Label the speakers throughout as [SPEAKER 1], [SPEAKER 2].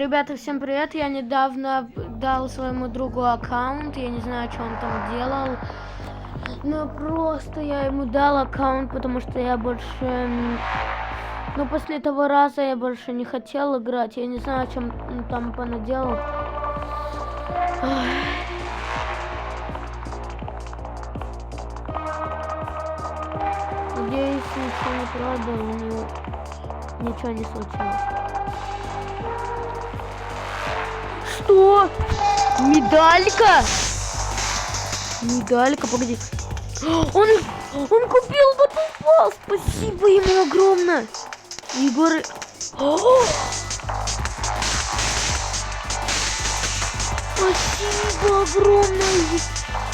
[SPEAKER 1] Ребята, всем привет! Я недавно дал своему другу аккаунт, я не знаю, что он там делал, но просто я ему дал аккаунт, потому что я больше, после того раза я больше не хотел играть, я не знаю, о чем он там понаделал. Надеюсь, ничего не продал, ничего не случилось. Что? Медалька? Медалька, погоди. Он купил Battle Pass. Спасибо ему огромное. Егор... Спасибо огромное.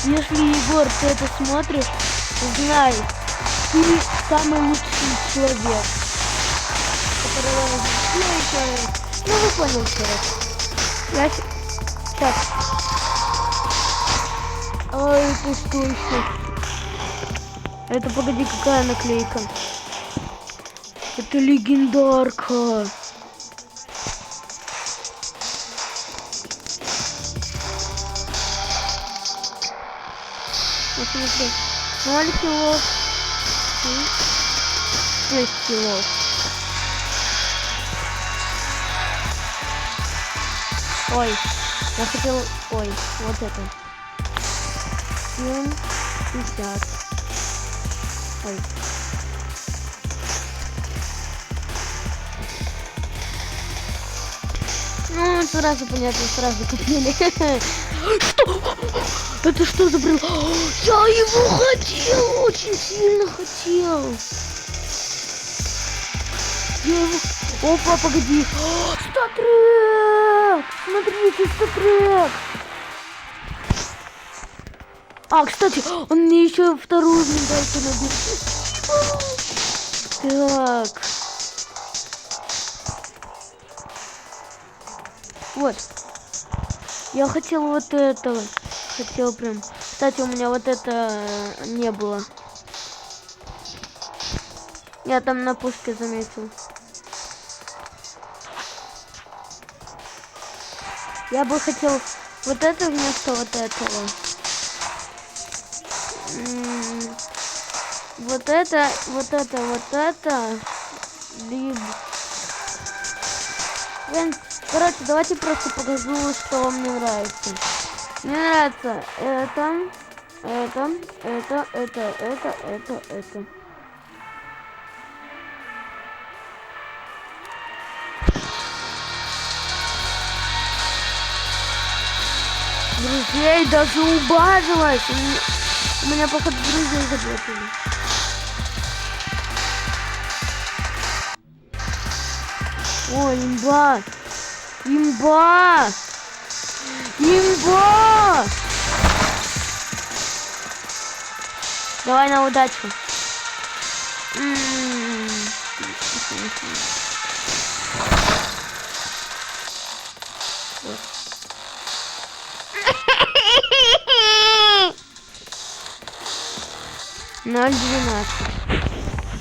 [SPEAKER 1] Если, Егор, ты это смотришь, знай, ты самый лучший человек, которого... Ну, вы поняли, короче. Я сейчас. Ой, это что еще? Это, погоди, какая наклейка? Это легендарка. Вот смотри. 0 кило. 6 кило. Ой, я хотел... Ой, вот это. 7,50. Ой. Ну, сразу понятно, сразу купили. Что? Это что за брел? Я его хотел, очень сильно хотел. Я его... Опа, погоди. Статрек! Смотрите, статрек! А, кстати, он мне еще вторую медальку набил. Так. Вот. Я хотел вот этого. Хотел прям. Кстати, у меня вот это не было. Я там на пушке заметил. Я бы хотел вот это вместо вот этого. Вот это. Либо... Короче, давайте просто покажу, что мне нравится. Мне нравится это. Друзей даже убавилось. У меня, походу, друзей заблокировали. Ой, имба! Имба! Имба! Давай на удачу.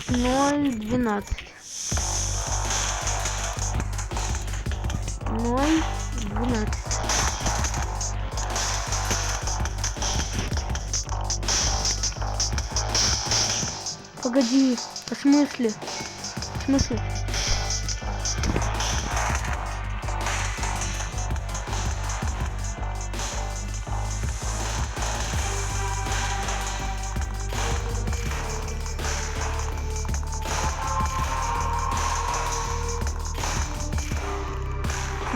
[SPEAKER 1] Ноль 12. Погоди, в смысле?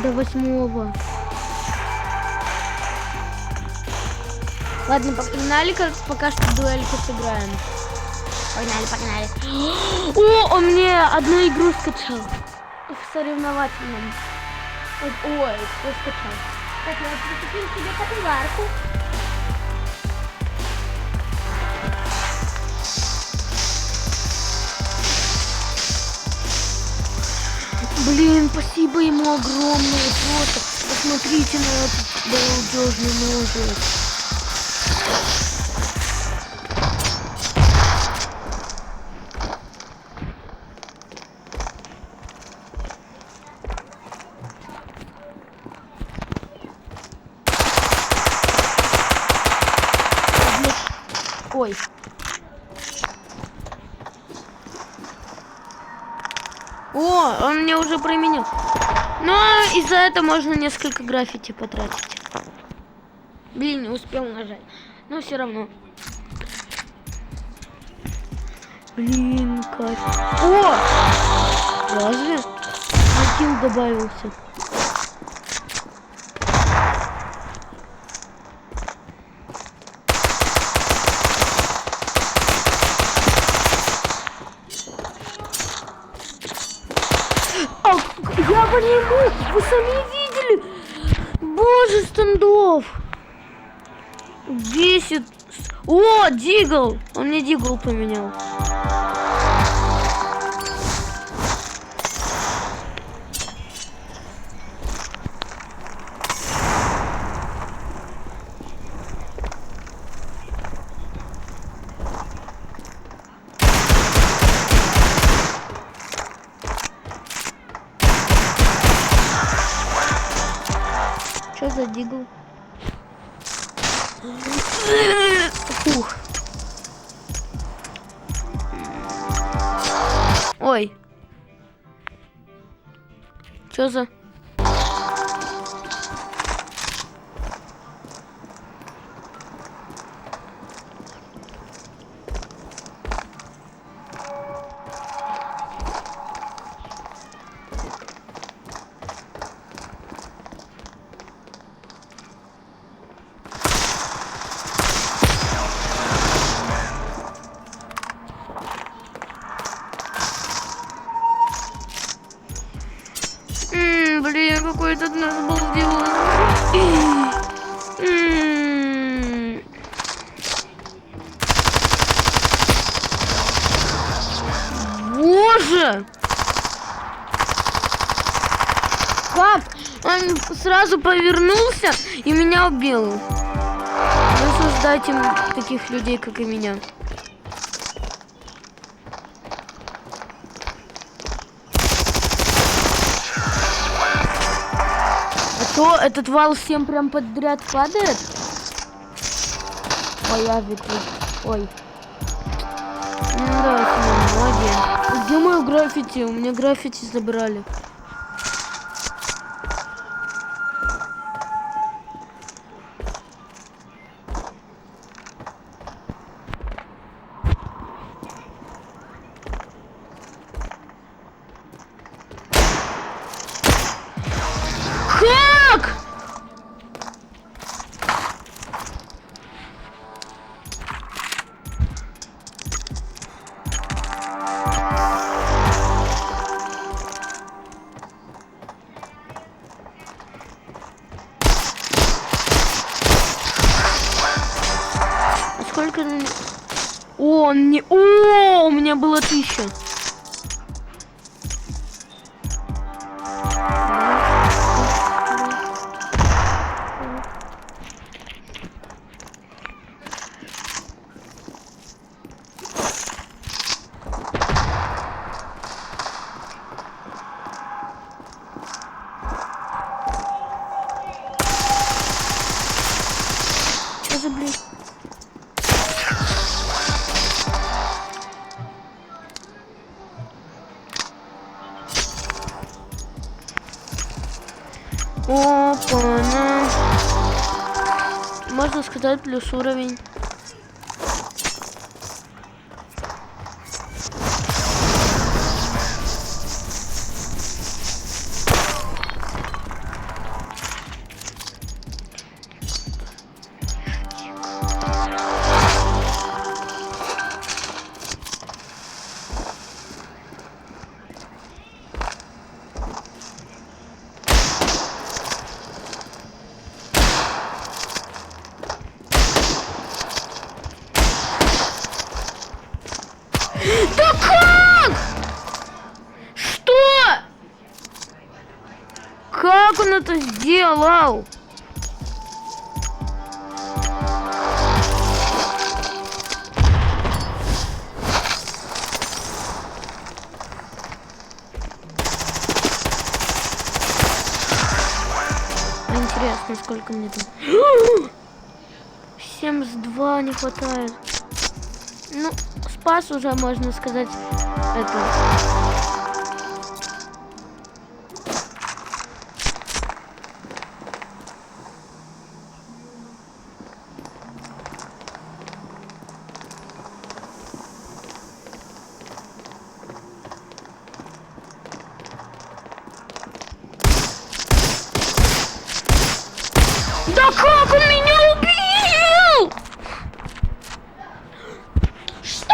[SPEAKER 1] До 8. Ладно, погнали, пока что дуэльку сыграем. Погнали. О, он мне одну игру скачал. В соревновательном. Ой, что скачал? Так, я прикупил себе капилярку. Блин, спасибо ему огромное. Просто посмотрите на этот балдежный ножик. Ой. О, он мне уже применил. Но и за это можно несколько граффити потратить. Блин, не успел нажать. Но все равно. Блин, как. О! Разве? Один добавился. Я по нему! Вы сами видели? Боже, стендов! Бесит. О, Дигл! Он мне Дигл поменял. Что за Дигл? Фух. Ой. Что за... Блин, какой этот нас был сделан. Боже! Как? Он сразу повернулся и меня убил. Не создайте таких людей, как и меня. Что, этот вал всем прям подряд падает? Ой, я ведь... Ой. Да, молодец. Где мое граффити? У меня граффити забрали. Как? Сколько... О, не... О, у меня было 1000. Что за блин? Опа-на. Можно сказать, плюс уровень. Да как? Что? Как он это сделал? Интересно, сколько мне там? 72 не хватает. Ну, спас уже, можно сказать, это. Да как он меня убил? Что?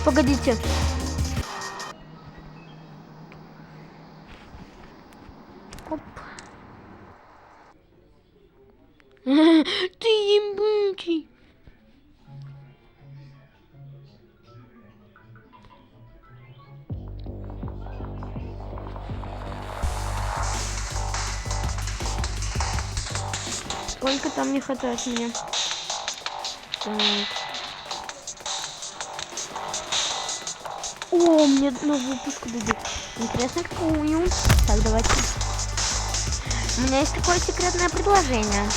[SPEAKER 1] Погодите. Оп. Ты ебучий. Сколько там не хватает мне? Так. О, мне новую пушку дадут. Интересно, какую? Так, давайте. У меня есть такое секретное предложение.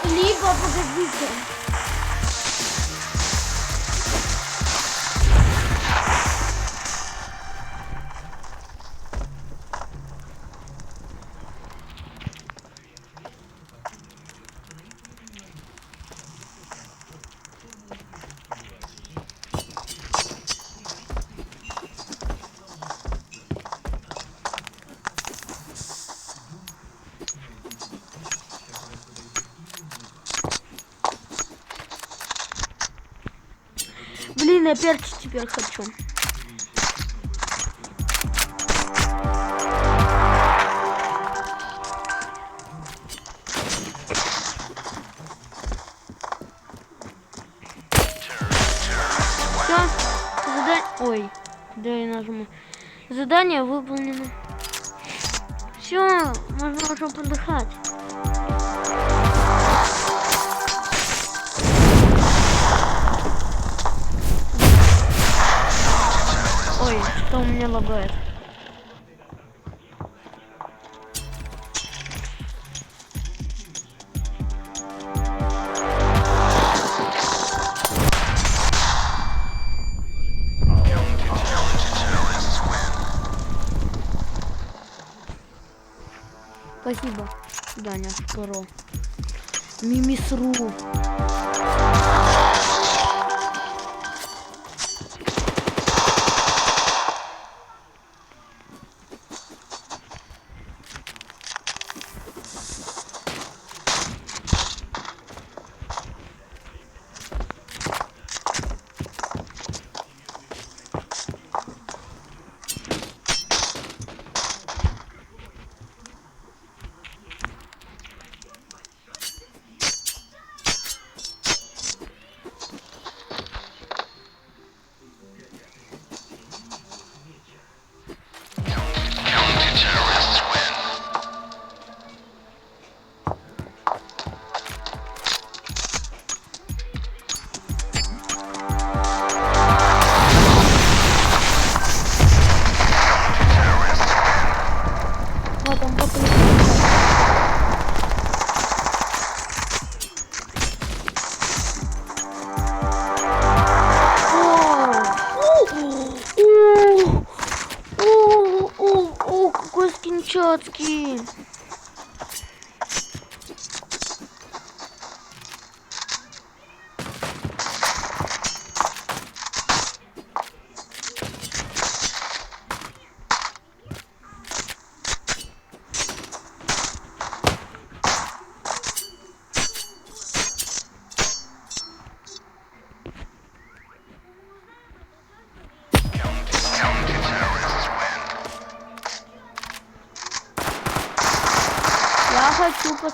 [SPEAKER 1] Либо, погодите. Блин, я перчик теперь хочу. Все, задание... Ой, да я нажму. Задание выполнено. Все, можно уже подыхать. Ой, что у меня лагает. Спасибо, Даня, Шкуро. Мимисру. Какой скин чёткий.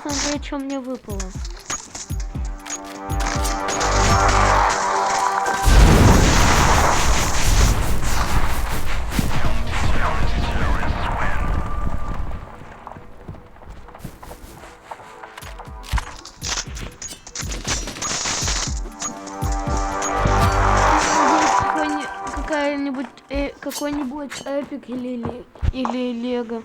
[SPEAKER 1] посмотреть, что мне выпало. Какой-нибудь эпик или лего.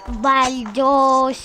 [SPEAKER 1] Балдёж.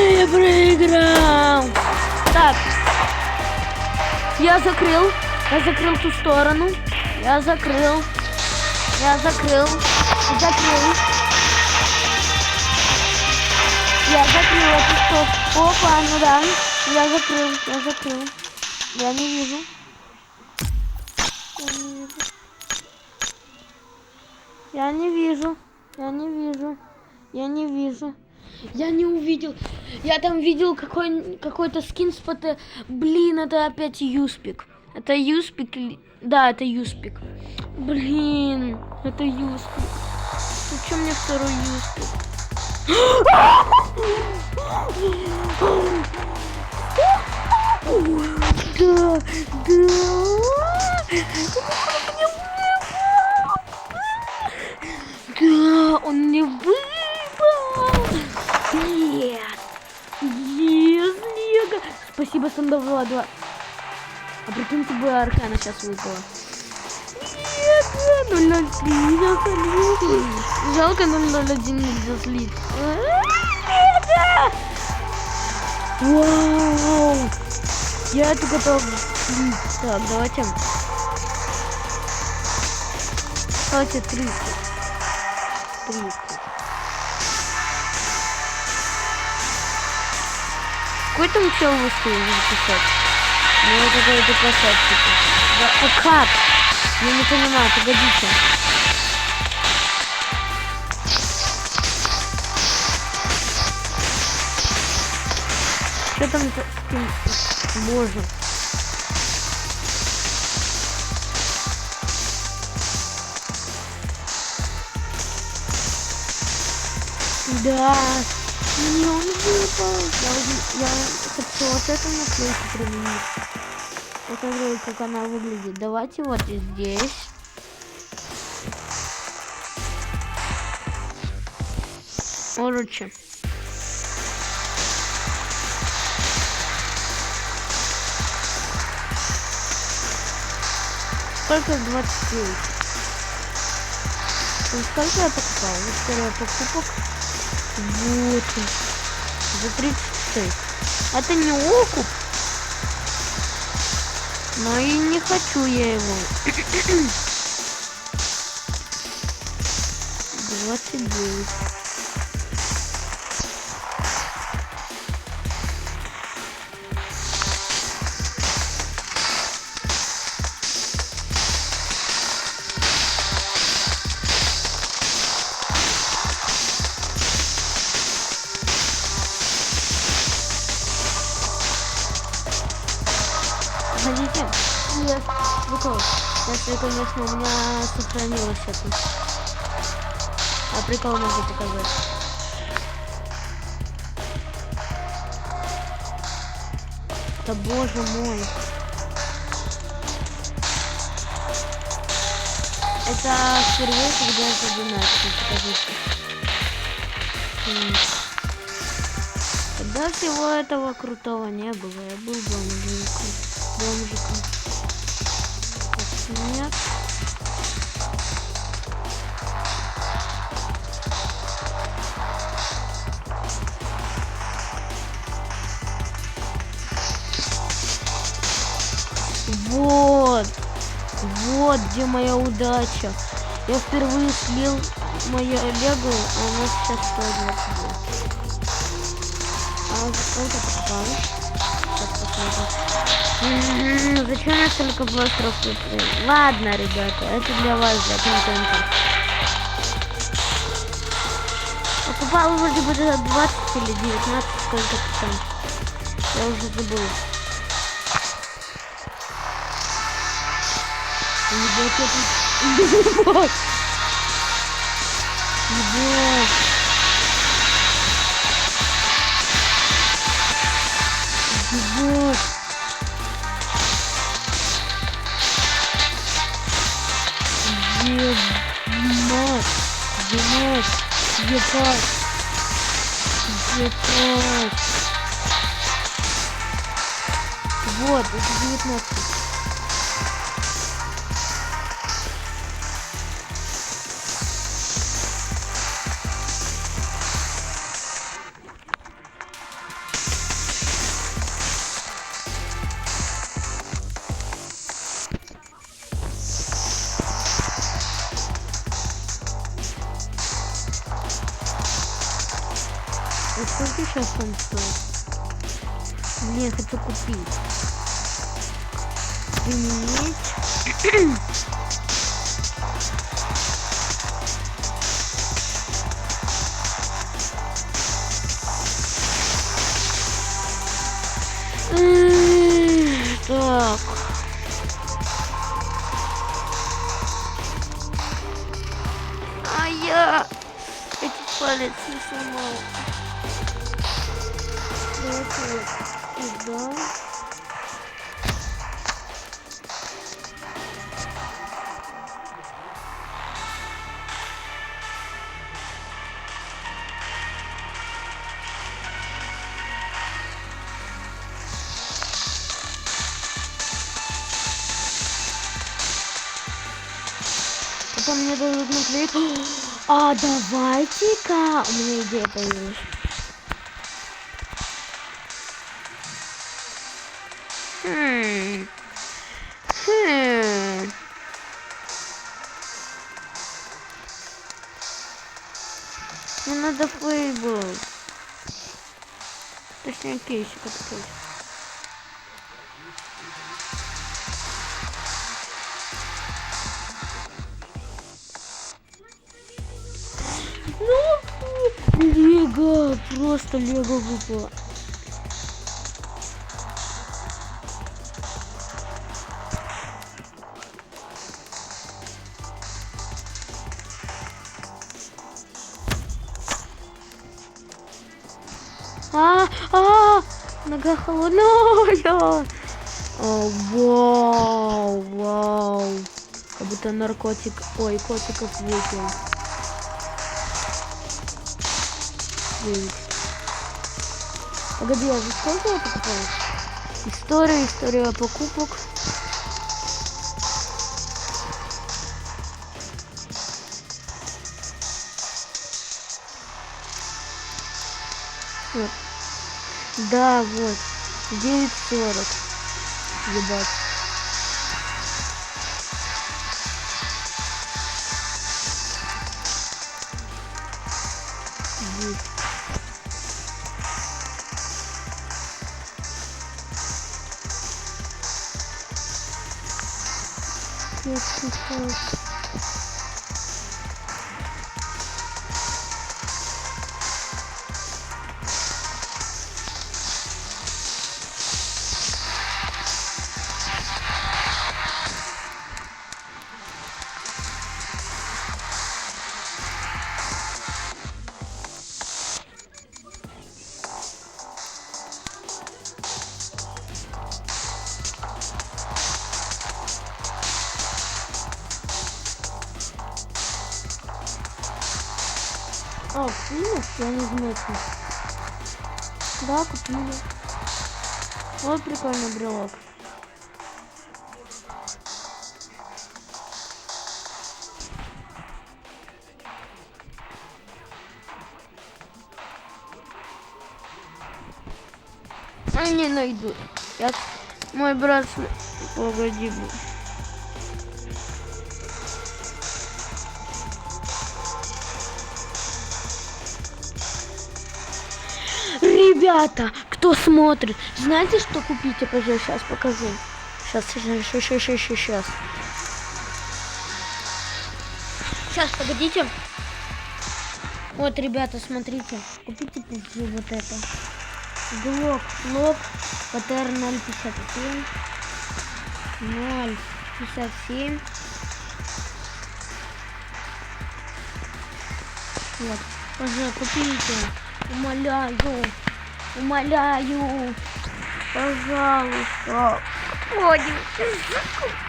[SPEAKER 1] Я проиграл. Так. Я закрыл ту сторону. Я закрыл эту сторону. Опа, ну да. Я закрыл. Я не вижу. Я не увидел. Я там видел какой-то скин с ПТ. Блин, это опять Юспик. Это Юспик или... Да, это Юспик. Блин, это Юспик. Зачем мне второй Юспик? Да, он мне выпал. Лего. Спасибо, Сандовала 2. А прикиньте, бы Аркана сейчас выпала. Лего 003 нельзя слить. Жалко 001 нельзя слить. Вау. Я это готов слить. Так, давайте 30. Какой там чел выставил записать? Ну это какой-то красавчик. Да, как? Я не понимаю, погодите. Что там с кем? Боже. Да. Мне он выпал. Я хочу вот это на плейте применить. Посмотрю, как она выглядит. Давайте вот здесь. Короче. Сколько? 29. Сколько я покупал? История покупок. Вот. За 36. Это не окуп. Но и не хочу я его. 2. 29.
[SPEAKER 2] Хотите?
[SPEAKER 1] Нет.
[SPEAKER 2] Прикол. Если, конечно, у меня сохранилось это. А прикол могу показать. Да боже мой. Это впервые, когда я задонатил, покажите. Когда всего этого крутого не было, я был бомжиком. Нет. Вот где моя удача. Я впервые слил мою лего, а у нас сейчас 120. А сколько попало? Сейчас посмотрим. Зачем я столько бластеров купил? Ладно, ребята, это для вас, для контента. Попало вроде бы 20 или 19, сколько там. Я уже забыл. Ребята, вот. Вот, это 19. А сколько сейчас он стоит? Мне хочу купить. Применить. Так. А я эти палец не сломал. Давайте вот сюда. Потом мне дадут наклейку. А давайте-ка. У меня идея появилась. Мне надо фейбл. Точнее, кейсик открыть. Лего, просто лего выпало. Нога холодная. Вау. Как будто наркотик. Ой, котиков выпил. Погоди, а за сколько я покупал? История покупок. Вот. Да, вот. 9.40. Ебать.
[SPEAKER 1] А, купили? Я не заметил. Да, купили. Вот прикольный брелок. Они найдут. Мой браслет. Погоди. Ребята, кто смотрит, знаете, что купить? Я сейчас покажу. Сейчас. Сейчас, погодите. Вот, ребята, смотрите. Купите вот это. Глок ПТР 057. 057. Вот, пожалуйста, купите. Умоляю, пожалуйста,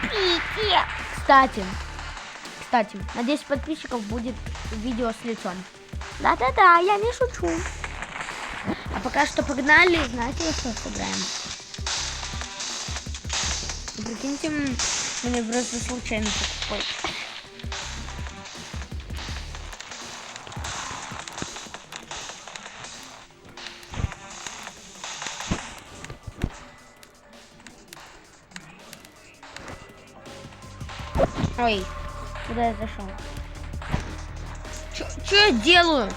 [SPEAKER 1] купите. Кстати, на 10 подписчиков будет видео с лицом. Да-да-да, я не шучу. А пока что погнали, знаете, что сыграем? Прикиньте, мне просто случайно покупать. Ой, куда я зашел? Что я делаю?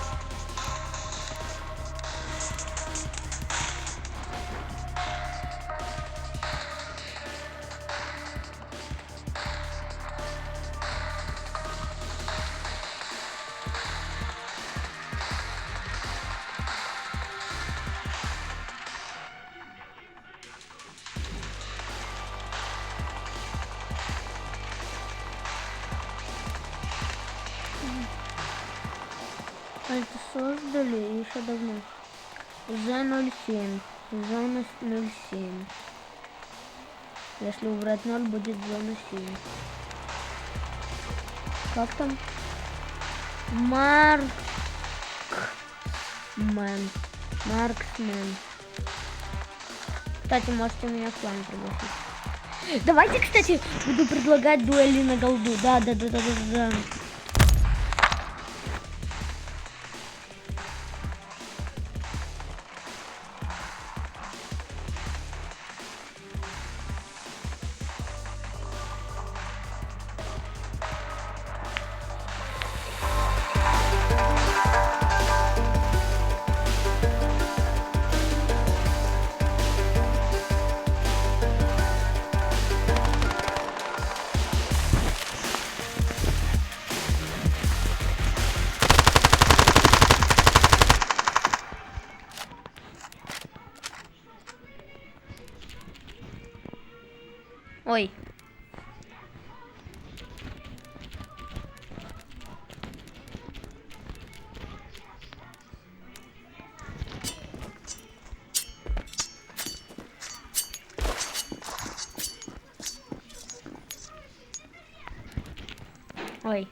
[SPEAKER 1] Это создали еще давно. Z07. Зона 07. Если убрать 0, будет зона 7. Как там? Марксмен. Кстати, можете меня в план пригласить. Давайте, кстати, буду предлагать дуэли на голду. Да. Ой. Ой.